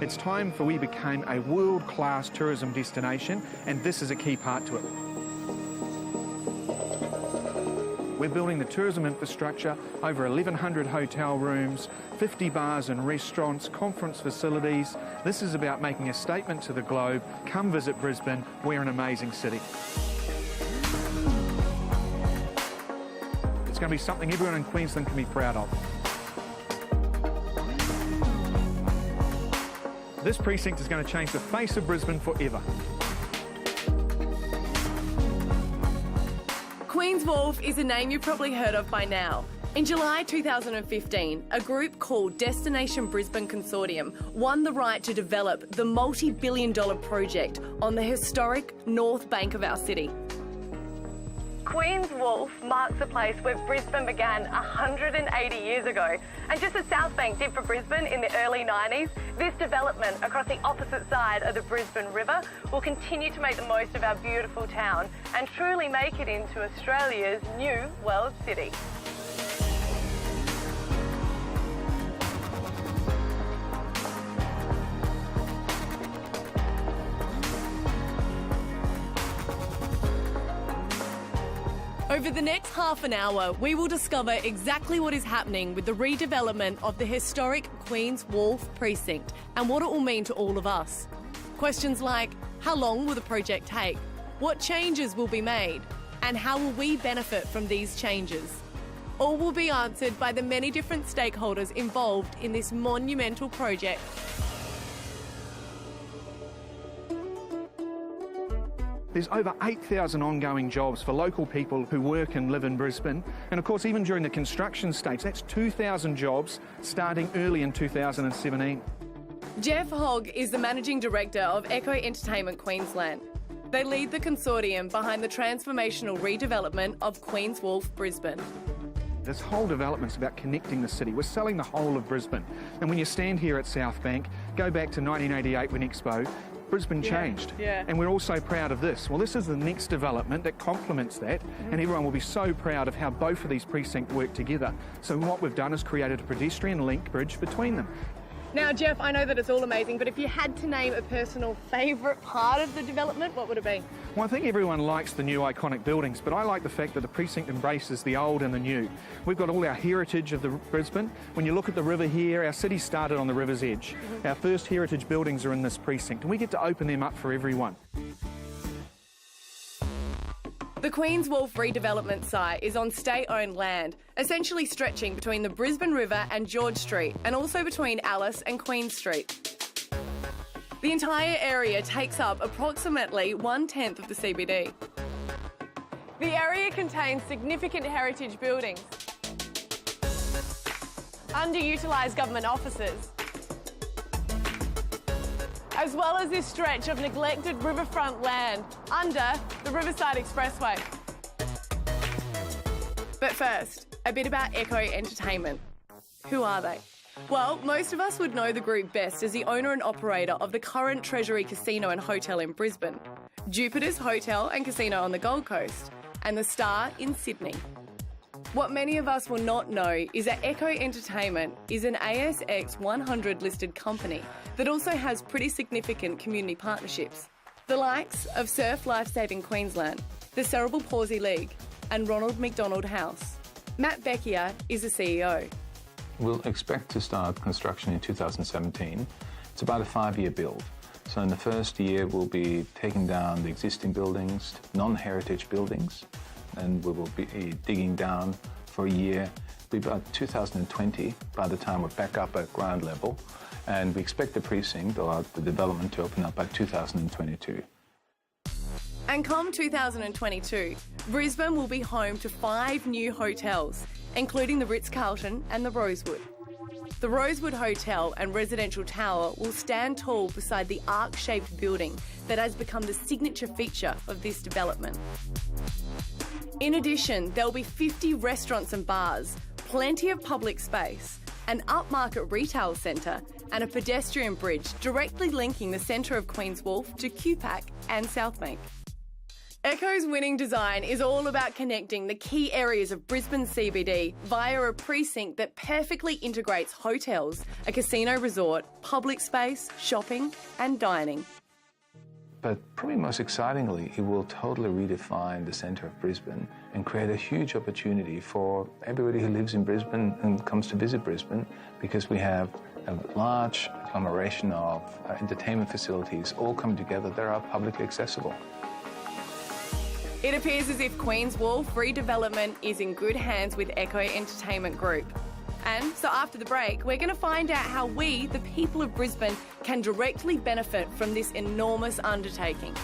It's time for we became a world-class tourism destination, and this is a key part to it. We're building the tourism infrastructure, over 1,100 hotel rooms, 50 bars and restaurants, conference facilities. This is about making a statement to the globe. Come visit Brisbane, we're an amazing city. It's going to be something everyone in Queensland can be proud of. This precinct is going to change the face of Brisbane forever. Queen's Wharf is a name you've probably heard of by now. In July 2015, a group called Destination Brisbane Consortium won the right to develop the multi-billion-dollar project on the historic North Bank of our city. Queen's Wharf marks a place where Brisbane began 180 years ago. And just as South Bank did for Brisbane in the early 90s, this development across the opposite side of the Brisbane River will continue to make the most of our beautiful town and truly make it into Australia's new world city. Over the next half an hour, we will discover exactly what is happening with the redevelopment of the historic Queen's Wharf precinct and what it will mean to all of us. Questions like, how long will the project take? What changes will be made? And how will we benefit from these changes? All will be answered by the many different stakeholders involved in this monumental project. There's over 8,000 ongoing jobs for local people who work and live in Brisbane. And of course, even during the construction stage, that's 2,000 jobs starting early in 2017. Jeff Hogg is the Managing Director of Echo Entertainment Queensland. They lead the consortium behind the transformational redevelopment of Queen's Wharf, Brisbane. This whole development's about connecting the city. We're selling the whole of Brisbane. And when you stand here at South Bank, go back to 1988 when Expo, Brisbane changed. And we're all so proud of this. Well, this is the next development that complements that, and everyone will be so proud of how both of these precincts work together. So what we've done is created a pedestrian link bridge between them. Now, Jeff, I know that it's all amazing, but if you had to name a personal favourite part of the development, what would it be? Well, I think everyone likes the new iconic buildings, but I like the fact that the precinct embraces the old and the new. We've got all our heritage of the Brisbane. When you look at the river here, our city started on the river's edge. Our first heritage buildings are in this precinct, and we get to open them up for everyone. The Queen's Wharf redevelopment site is on state-owned land, essentially stretching between the Brisbane River and George Street, and also between Alice and Queen Street. The entire area takes up approximately 1/10 of the CBD. The area contains significant heritage buildings, underutilised government offices, as well as this stretch of neglected riverfront land under the Riverside Expressway. But first, a bit about Echo Entertainment. Who are they? Well, most of us would know the group best as the owner and operator of the current Treasury Casino and Hotel in Brisbane, Jupiter's Hotel and Casino on the Gold Coast, and the Star in Sydney. What many of us will not know is that Echo Entertainment is an ASX 100 listed company that also has pretty significant community partnerships. The likes of Surf Lifesaving Queensland, the Cerebral Palsy League, and Ronald McDonald House. Matt Beckier is the CEO. We'll expect to start construction in 2017. It's about a 5-year build. So in the first year, we'll be taking down the existing buildings, non-heritage buildings, and we will be digging down for a year. It'll be about 2020 by the time we're back up at ground level, and we expect the precinct or the development to open up by 2022. And come 2022, Brisbane will be home to 5 new hotels, including the Ritz-Carlton and the Rosewood. The Rosewood Hotel and Residential Tower will stand tall beside the arc-shaped building that has become the signature feature of this development. In addition, there will be 50 restaurants and bars, plenty of public space, an upmarket retail centre and a pedestrian bridge directly linking the centre of Queen's Wharf to QPAC and South Bank. Echo's winning design is all about connecting the key areas of Brisbane CBD via a precinct that perfectly integrates hotels, a casino resort, public space, shopping and dining. But probably most excitingly, it will totally redefine the centre of Brisbane and create a huge opportunity for everybody who lives in Brisbane and comes to visit Brisbane, because we have a large agglomeration of entertainment facilities all come together that are publicly accessible. It appears as if Queen's Wharf redevelopment is in good hands with Echo Entertainment Group. And so after the break, we're going to find out how we, the people of Brisbane, can directly benefit from this enormous undertaking.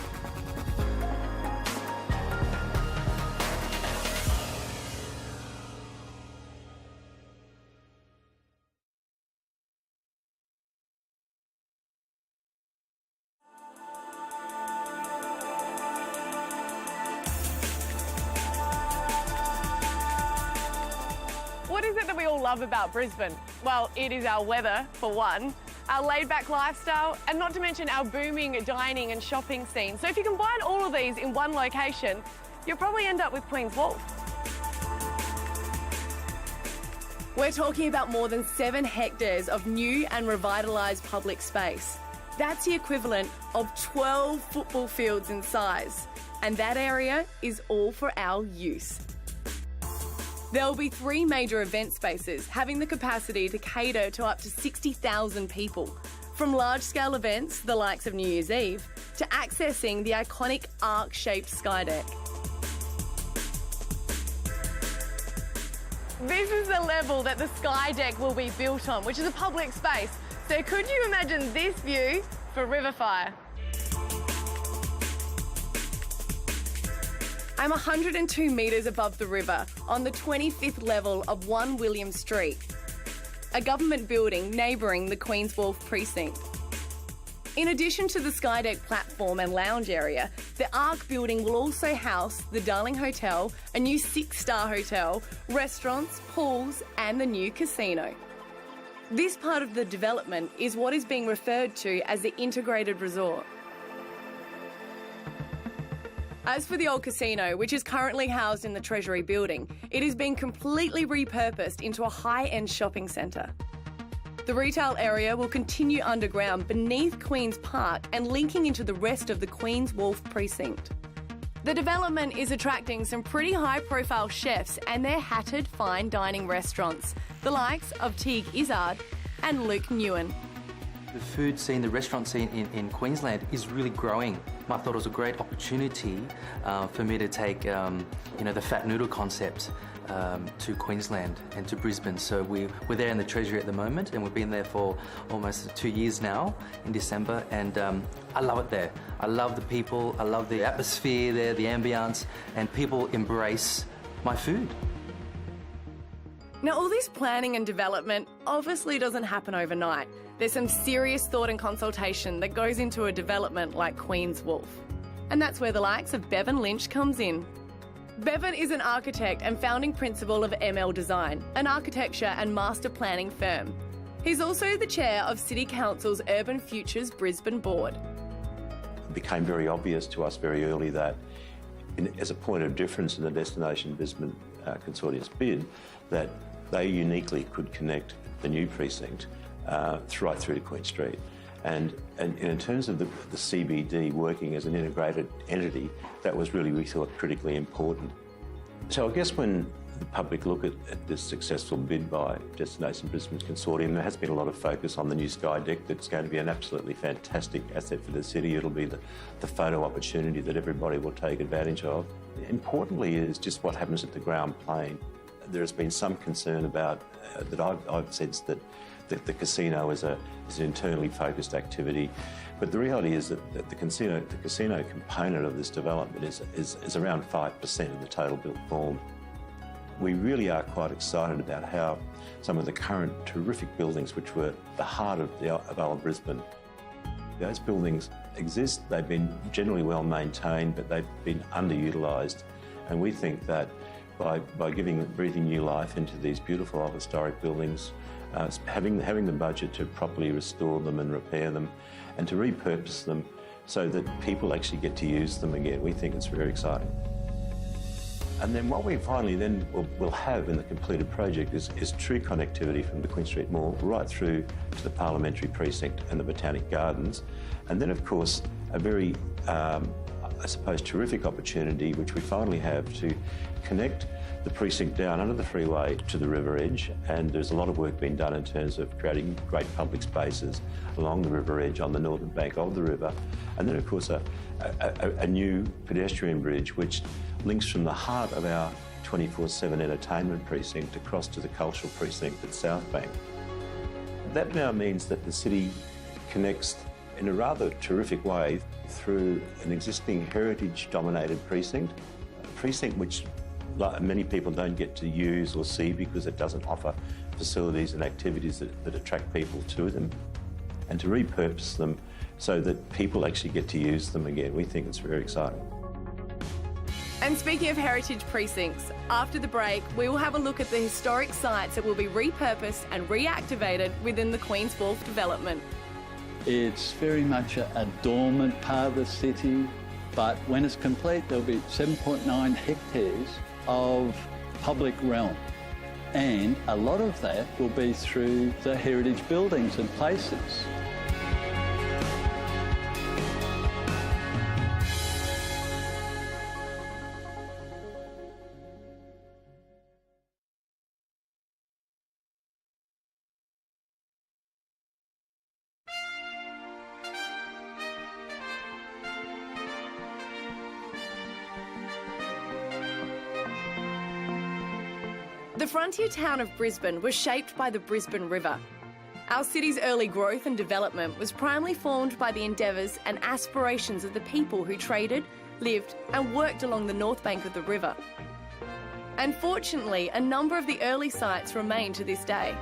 What is it that we all love about Brisbane? Well, it is our weather, for one, our laid-back lifestyle, and not to mention our booming dining and shopping scene. So if you combine all of these in one location, you'll probably end up with Queen's Wharf. We're talking about more than 7 hectares of new and revitalised public space. That's the equivalent of 12 football fields in size, and that area is all for our use. There will be 3 major event spaces having the capacity to cater to up to 60,000 people, from large-scale events, the likes of New Year's Eve, to accessing the iconic arc-shaped skydeck. This is the level that the skydeck will be built on, which is a public space. So could you imagine this view for Riverfire? I'm 102 metres above the river on the 25th level of 1 William Street, a government building neighbouring the Queen's Wharf precinct. In addition to the skydeck platform and lounge area, the Arc building will also house the Darling Hotel, a new 6-star hotel, restaurants, pools and the new casino. This part of the development is what is being referred to as the integrated resort. As for the old casino, which is currently housed in the Treasury building, it is being completely repurposed into a high-end shopping centre. The retail area will continue underground beneath Queen's Park and linking into the rest of the Queen's Wharf precinct. The development is attracting some pretty high-profile chefs and their hatted fine dining restaurants, the likes of Teague Izzard and Luke Newen. The food scene, the restaurant scene in Queensland is really growing. I thought it was a great opportunity for me to take, the fat noodle concept to Queensland and to Brisbane. So we're there in the Treasury at the moment, and we've been there for almost 2 years now in December, and I love it there. I love the people, I love the atmosphere there, the ambience, and people embrace my food. Now, all this planning and development obviously doesn't happen overnight. There's some serious thought and consultation that goes into a development like Queen's Wharf. And that's where the likes of Bevan Lynch comes in. Bevan is an architect and founding principal of ML Design, an architecture and master planning firm. He's also the chair of City Council's Urban Futures Brisbane Board. It became very obvious to us very early that, as a point of difference in the Destination Brisbane Consortium's bid, that they uniquely could connect the new precinct right through to Queen Street. And in terms of the CBD working as an integrated entity, that was really, we thought, critically important. So I guess when the public look at this successful bid by Destination Brisbane Consortium, there has been a lot of focus on the new sky deck that's going to be an absolutely fantastic asset for the city. It'll be the photo opportunity that everybody will take advantage of. Importantly is just what happens at the ground plane. There has been some concern about, that I've sensed that the casino is an internally focused activity, but the reality is that the casino component of this development is around 5% of the total built form. We really are quite excited about how some of the current terrific buildings, which were the heart of old Brisbane, those buildings exist. They've been generally well maintained, but they've been underutilised, and we think that by breathing new life into these beautiful old historic buildings, having the budget to properly restore them and repair them and to repurpose them so that people actually get to use them again. We think it's very exciting. And then what we finally then will have in the completed project is true connectivity from the Queen Street Mall right through to the Parliamentary Precinct and the Botanic Gardens. And then, of course, a very, I suppose, terrific opportunity, which we finally have, to connect the precinct down under the freeway to the river edge. And there's a lot of work being done in terms of creating great public spaces along the river edge on the northern bank of the river. And then, of course, a new pedestrian bridge which links from the heart of our 24/7 entertainment precinct across to the cultural precinct at South Bank. That now means that the city connects in a rather terrific way through an existing heritage-dominated precinct, a precinct which many people don't get to use or see because it doesn't offer facilities and activities that attract people to them, and to repurpose them so that people actually get to use them again. We think it's very exciting. And speaking of heritage precincts, after the break, we will have a look at the historic sites that will be repurposed and reactivated within the Queen's Wharf development. It's very much a dormant part of the city, but when it's complete, there'll be 7.9 hectares of public realm. And a lot of that will be through the heritage buildings and places. The frontier town of Brisbane was shaped by the Brisbane River. Our city's early growth and development was primarily formed by the endeavours and aspirations of the people who traded, lived and worked along the north bank of the river. And fortunately, a number of the early sites remain to this day.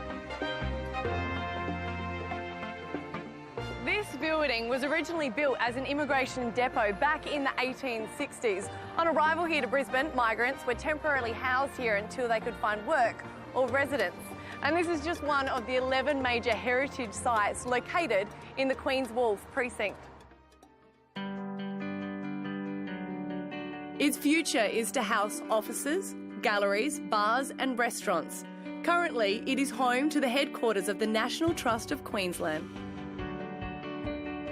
This building was originally built as an immigration depot back in the 1860s. On arrival here to Brisbane, migrants were temporarily housed here until they could find work or residence. And this is just one of the 11 major heritage sites located in the Queen's Wharf precinct. Its future is to house offices, galleries, bars and restaurants. Currently, it is home to the headquarters of the National Trust of Queensland.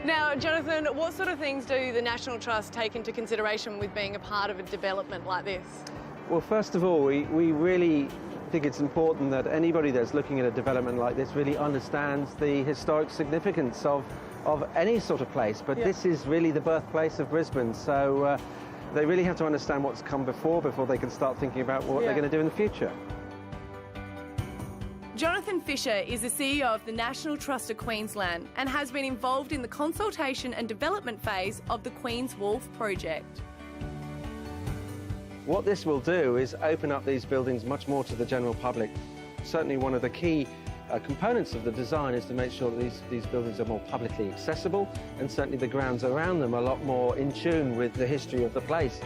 Now, Jonathan, what sort of things do the National Trust take into consideration with being a part of a development like this? Well, first of all, we really think it's important that anybody that's looking at a development like this really understands the historic significance of any sort of place. But this is really the birthplace of Brisbane, so they really have to understand what's come before they can start thinking about what they're going to do in the future. Jonathan Fisher is the CEO of the National Trust of Queensland and has been involved in the consultation and development phase of the Queen's Wharf project. What this will do is open up these buildings much more to the general public. Certainly one of the key components of the design is to make sure that these buildings are more publicly accessible, and certainly the grounds around them are a lot more in tune with the history of the place.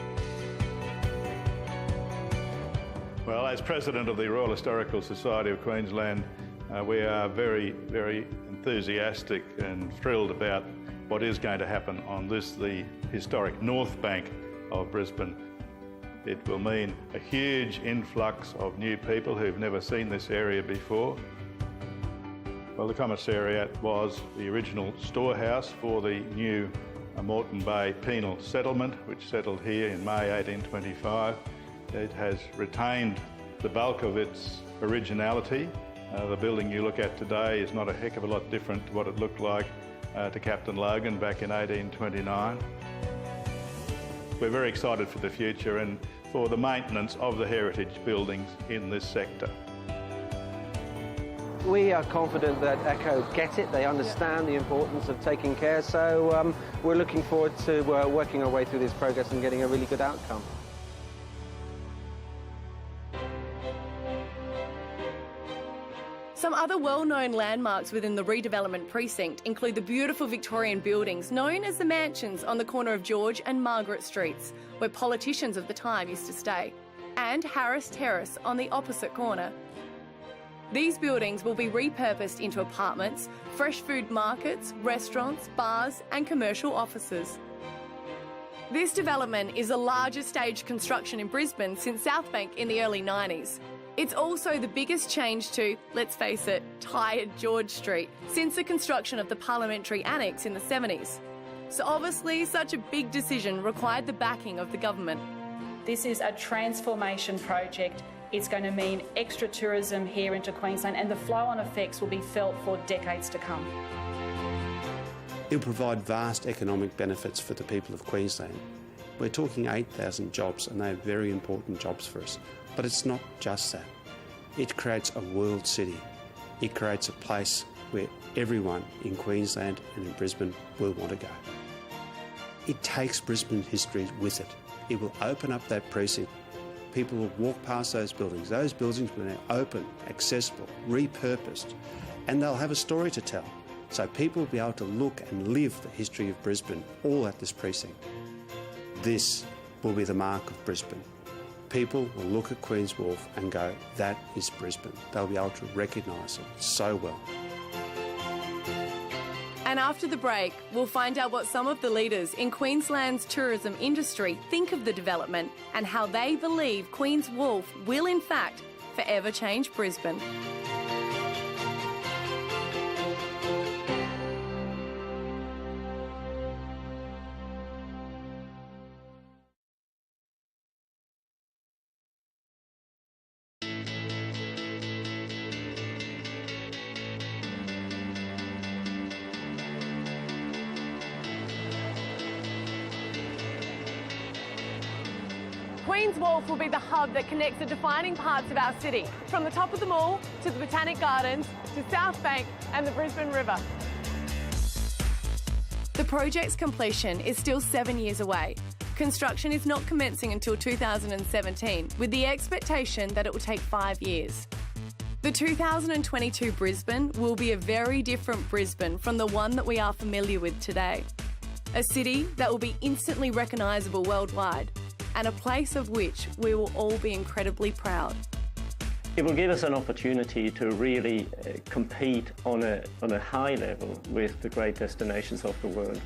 Well, as President of the Royal Historical Society of Queensland, we are very, very enthusiastic and thrilled about what is going to happen on this, the historic North Bank of Brisbane. It will mean a huge influx of new people who've never seen this area before. Well, the Commissariat was the original storehouse for the new Moreton Bay Penal Settlement, which settled here in May 1825. It has retained the bulk of its originality. The building you look at today is not a heck of a lot different to what it looked like to Captain Logan back in 1829. We're very excited for the future and for the maintenance of the heritage buildings in this sector. We are confident that Echo get it, they understand the importance of taking care, so we're looking forward to working our way through this progress and getting a really good outcome. Some other well-known landmarks within the redevelopment precinct include the beautiful Victorian buildings known as the Mansions on the corner of George and Margaret Streets, where politicians of the time used to stay, and Harris Terrace on the opposite corner. These buildings will be repurposed into apartments, fresh food markets, restaurants, bars and commercial offices. This development is the largest stage construction in Brisbane since Southbank in the early 90s. It's also the biggest change to, let's face it, tired George Street since the construction of the Parliamentary Annex in the 70s. So obviously, such a big decision required the backing of the government. This is a transformation project. It's going to mean extra tourism here into Queensland, and the flow-on effects will be felt for decades to come. It'll provide vast economic benefits for the people of Queensland. We're talking 8,000 jobs, and they're very important jobs for us. But it's not just that. It creates a world city. It creates a place where everyone in Queensland and in Brisbane will want to go. It takes Brisbane history with it. It will open up that precinct. People will walk past those buildings. Those buildings will be now open, accessible, repurposed, and they'll have a story to tell. So people will be able to look and live the history of Brisbane all at this precinct. This will be the mark of Brisbane. People will look at Queen's Wharf and go, that is Brisbane. They'll be able to recognise it so well. And after the break, we'll find out what some of the leaders in Queensland's tourism industry think of the development and how they believe Queen's Wharf will in fact forever change Brisbane. Queen's Wharf will be the hub that connects the defining parts of our city, from the top of the mall to the Botanic Gardens to Southbank and the Brisbane River. The project's completion is still 7 years away. Construction is not commencing until 2017, with the expectation that it will take 5 years. The 2022 Brisbane will be a very different Brisbane from the one that we are familiar with today. A city that will be instantly recognisable worldwide, and a place of which we will all be incredibly proud. It will give us an opportunity to really compete on a high level with the great destinations of the world.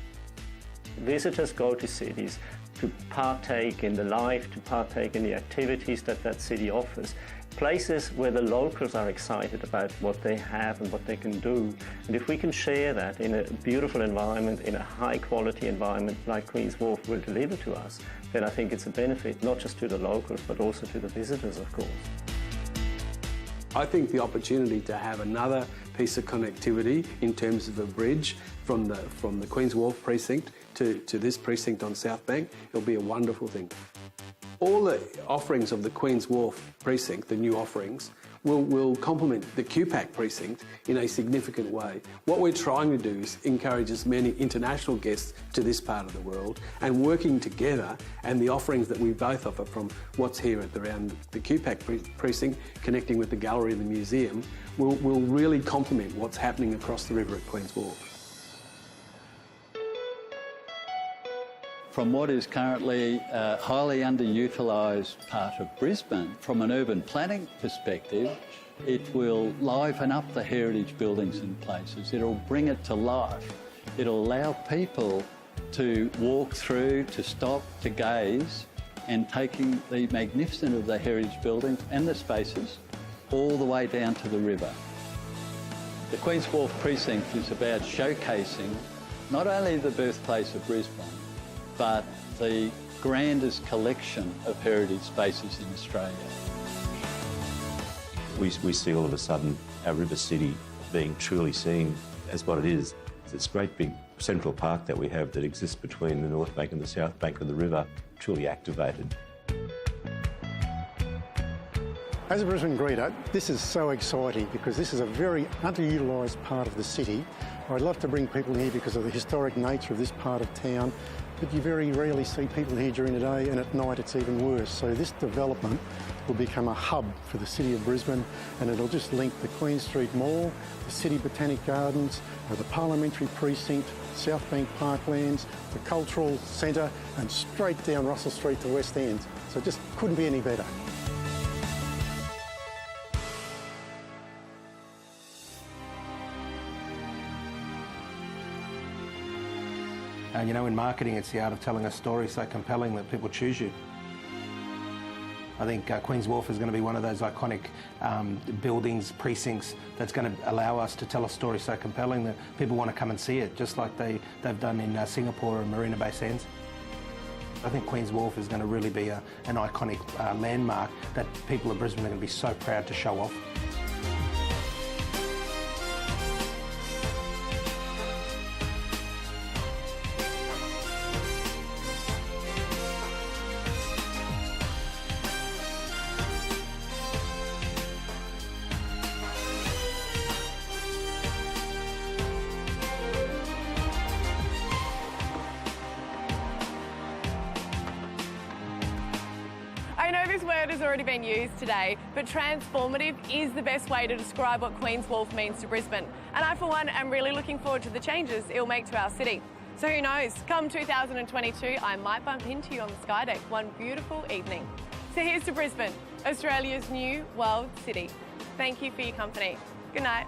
Visitors go to cities to partake in the life, to partake in the activities that that city offers. Places where the locals are excited about what they have and what they can do. And if we can share that in a beautiful environment, in a high quality environment like Queen's Wharf will deliver to us, then I think it's a benefit not just to the locals but also to the visitors, of course. I think the opportunity to have another piece of connectivity in terms of a bridge from the Queen's Wharf precinct to this precinct on Southbank, it'll be a wonderful thing. All the offerings of the Queen's Wharf precinct, the new offerings, will complement the QPAC precinct in a significant way. What we're trying to do is encourage as many international guests to this part of the world, and working together, and the offerings that we both offer from what's here around the QPAC precinct, connecting with the gallery and the museum, will really complement what's happening across the river at Queen's Wharf. From what is currently a highly underutilised part of Brisbane, from an urban planning perspective, it will liven up the heritage buildings and places. It'll bring it to life. It'll allow people to walk through, to stop, to gaze, and taking the magnificence of the heritage buildings and the spaces all the way down to the river. The Queen's Wharf precinct is about showcasing not only the birthplace of Brisbane, but the grandest collection of heritage spaces in Australia. We see all of a sudden our river city being truly seen as what it is. It's this great big central park that we have that exists between the North Bank and the South Bank of the river, truly activated. As a Brisbane greeter, this is so exciting because this is a very underutilised part of the city. I'd love to bring people here because of the historic nature of this part of town, but you very rarely see people here during the day, and at night it's even worse. So this development will become a hub for the city of Brisbane, and it'll just link the Queen Street Mall, the City Botanic Gardens, the Parliamentary Precinct, Southbank Parklands, the Cultural Centre, and straight down Russell Street to West End. So it just couldn't be any better. You know, in marketing, it's the art of telling a story so compelling that people choose you. I think Queen's Wharf is going to be one of those iconic buildings, precincts, that's going to allow us to tell a story so compelling that people want to come and see it, just like they've done in Singapore and Marina Bay Sands. I think Queen's Wharf is going to really be an iconic landmark that people of Brisbane are going to be so proud to show off. I know this word has already been used today, but transformative is the best way to describe what Queen's Wharf means to Brisbane. And I, for one, am really looking forward to the changes it'll make to our city. So who knows, come 2022, I might bump into you on the Skydeck one beautiful evening. So here's to Brisbane, Australia's new world city. Thank you for your company. Good night.